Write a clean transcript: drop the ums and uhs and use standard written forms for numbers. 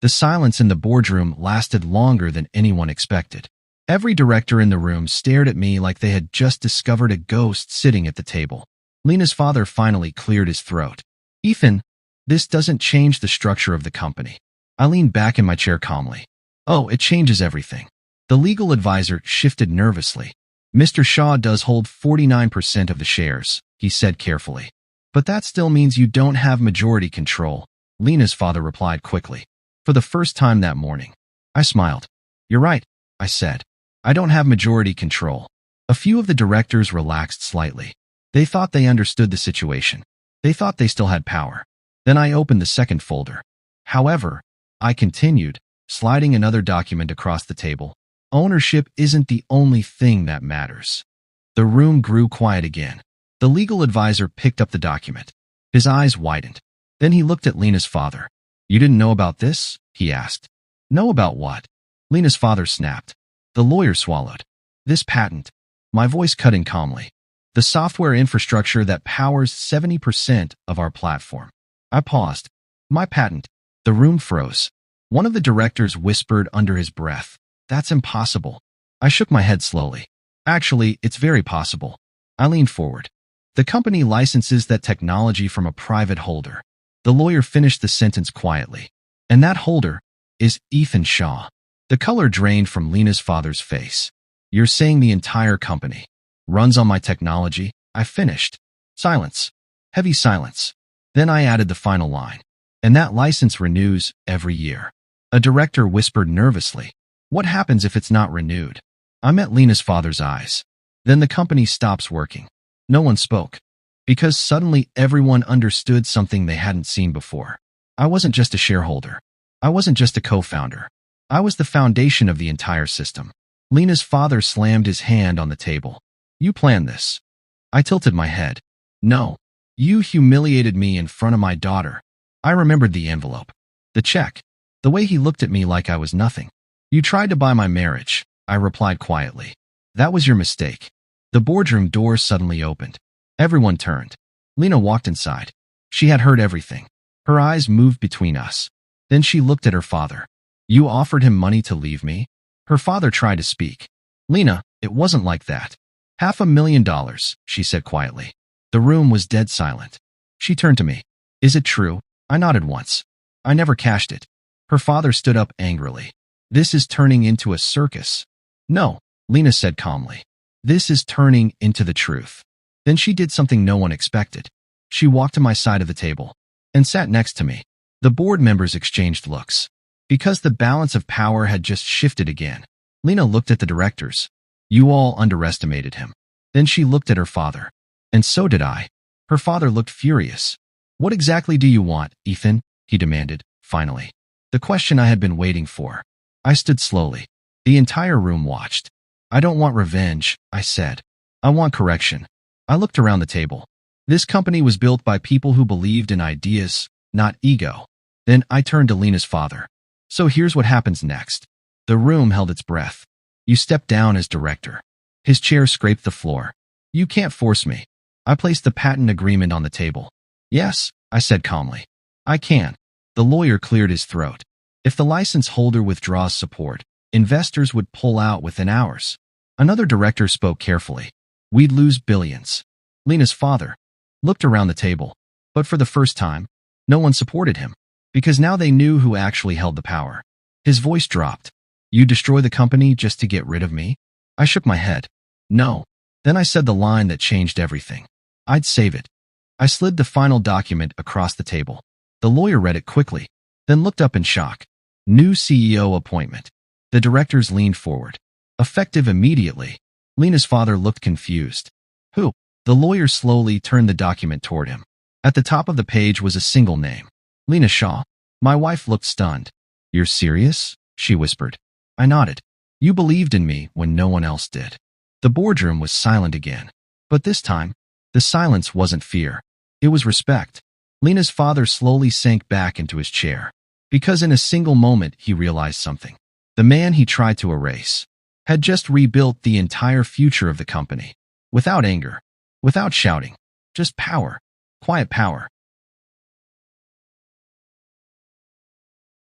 The silence in the boardroom lasted longer than anyone expected. Every director in the room stared at me like they had just discovered a ghost sitting at the table. Lena's father finally cleared his throat. "Ethan, this doesn't change the structure of the company." I leaned back in my chair calmly. "Oh, it changes everything." The legal advisor shifted nervously. "Mr. Shaw does hold 49% of the shares," he said carefully. "But that still means you don't have majority control," Lena's father replied quickly. For the first time that morning, I smiled. "You're right," I said. "I don't have majority control." A few of the directors relaxed slightly. They thought they understood the situation. They thought they still had power. Then I opened the second folder. "However," I continued, sliding another document across the table, "ownership isn't the only thing that matters." The room grew quiet again. The legal advisor picked up the document. His eyes widened. Then he looked at Lena's father. "You didn't know about this?" he asked. "Know about what?" Lena's father snapped. The lawyer swallowed. "This patent." My voice cut in calmly. "The software infrastructure that powers 70% of our platform." I paused. "My patent." The room froze. One of the directors whispered under his breath, "That's impossible." I shook my head slowly. "Actually, it's very possible." I leaned forward. "The company licenses that technology from a private holder." The lawyer finished the sentence quietly. "And that holder is Ethan Shaw." The color drained from Lena's father's face. "You're saying the entire company runs on my technology?" I finished. Silence. Heavy silence. Then I added the final line. "And that license renews every year." A director whispered nervously, "What happens if it's not renewed?" I met Lena's father's eyes. "Then the company stops working." No one spoke. Because suddenly everyone understood something they hadn't seen before. I wasn't just a shareholder. I wasn't just a co-founder. I was the foundation of the entire system. Lena's father slammed his hand on the table. "You planned this." I tilted my head. "No. You humiliated me in front of my daughter." I remembered the envelope. The check. The way he looked at me like I was nothing. "You tried to buy my marriage," I replied quietly. "That was your mistake." The boardroom doors suddenly opened. Everyone turned. Lena walked inside. She had heard everything. Her eyes moved between us. Then she looked at her father. "You offered him money to leave me?" Her father tried to speak. "Lena, it wasn't like that." $500,000, she said quietly. The room was dead silent. She turned to me. "Is it true?" I nodded once. "I never cashed it." Her father stood up angrily. "This is turning into a circus." "No," Lena said calmly. "This is turning into the truth." Then she did something no one expected. She walked to my side of the table and sat next to me. The board members exchanged looks. Because the balance of power had just shifted again. Lena looked at the directors. "You all underestimated him." Then she looked at her father. "And so did I." Her father looked furious. "What exactly do you want, Ethan?" he demanded, finally. The question I had been waiting for. I stood slowly. The entire room watched. "I don't want revenge," I said. "I want correction." I looked around the table. This company was built by people who believed in ideas, not ego. Then I turned to Lena's father. "So here's what happens next." The room held its breath. "You step down as director." His chair scraped the floor. "You can't force me." I placed the patent agreement on the table. "Yes," I said calmly. "I can." The lawyer cleared his throat. "If the license holder withdraws support, investors would pull out within hours." Another director spoke carefully. "We'd lose billions." Lena's father looked around the table, but for the first time, no one supported him, because now they knew who actually held the power. His voice dropped. "You destroy the company just to get rid of me?" I shook my head. "No." Then I said the line that changed everything. "I'd save it." I slid the final document across the table. The lawyer read it quickly, then looked up in shock. "New CEO appointment." The directors leaned forward. "Effective immediately." Lena's father looked confused. "Who?" The lawyer slowly turned the document toward him. At the top of the page was a single name. "Lena Shaw." My wife looked stunned. "You're serious?" she whispered. I nodded. "You believed in me when no one else did." The boardroom was silent again. But this time, the silence wasn't fear. It was respect. Lena's father slowly sank back into his chair. Because in a single moment he realized something. The man he tried to erase had just rebuilt the entire future of the company. Without anger. Without shouting. Just power. Quiet power.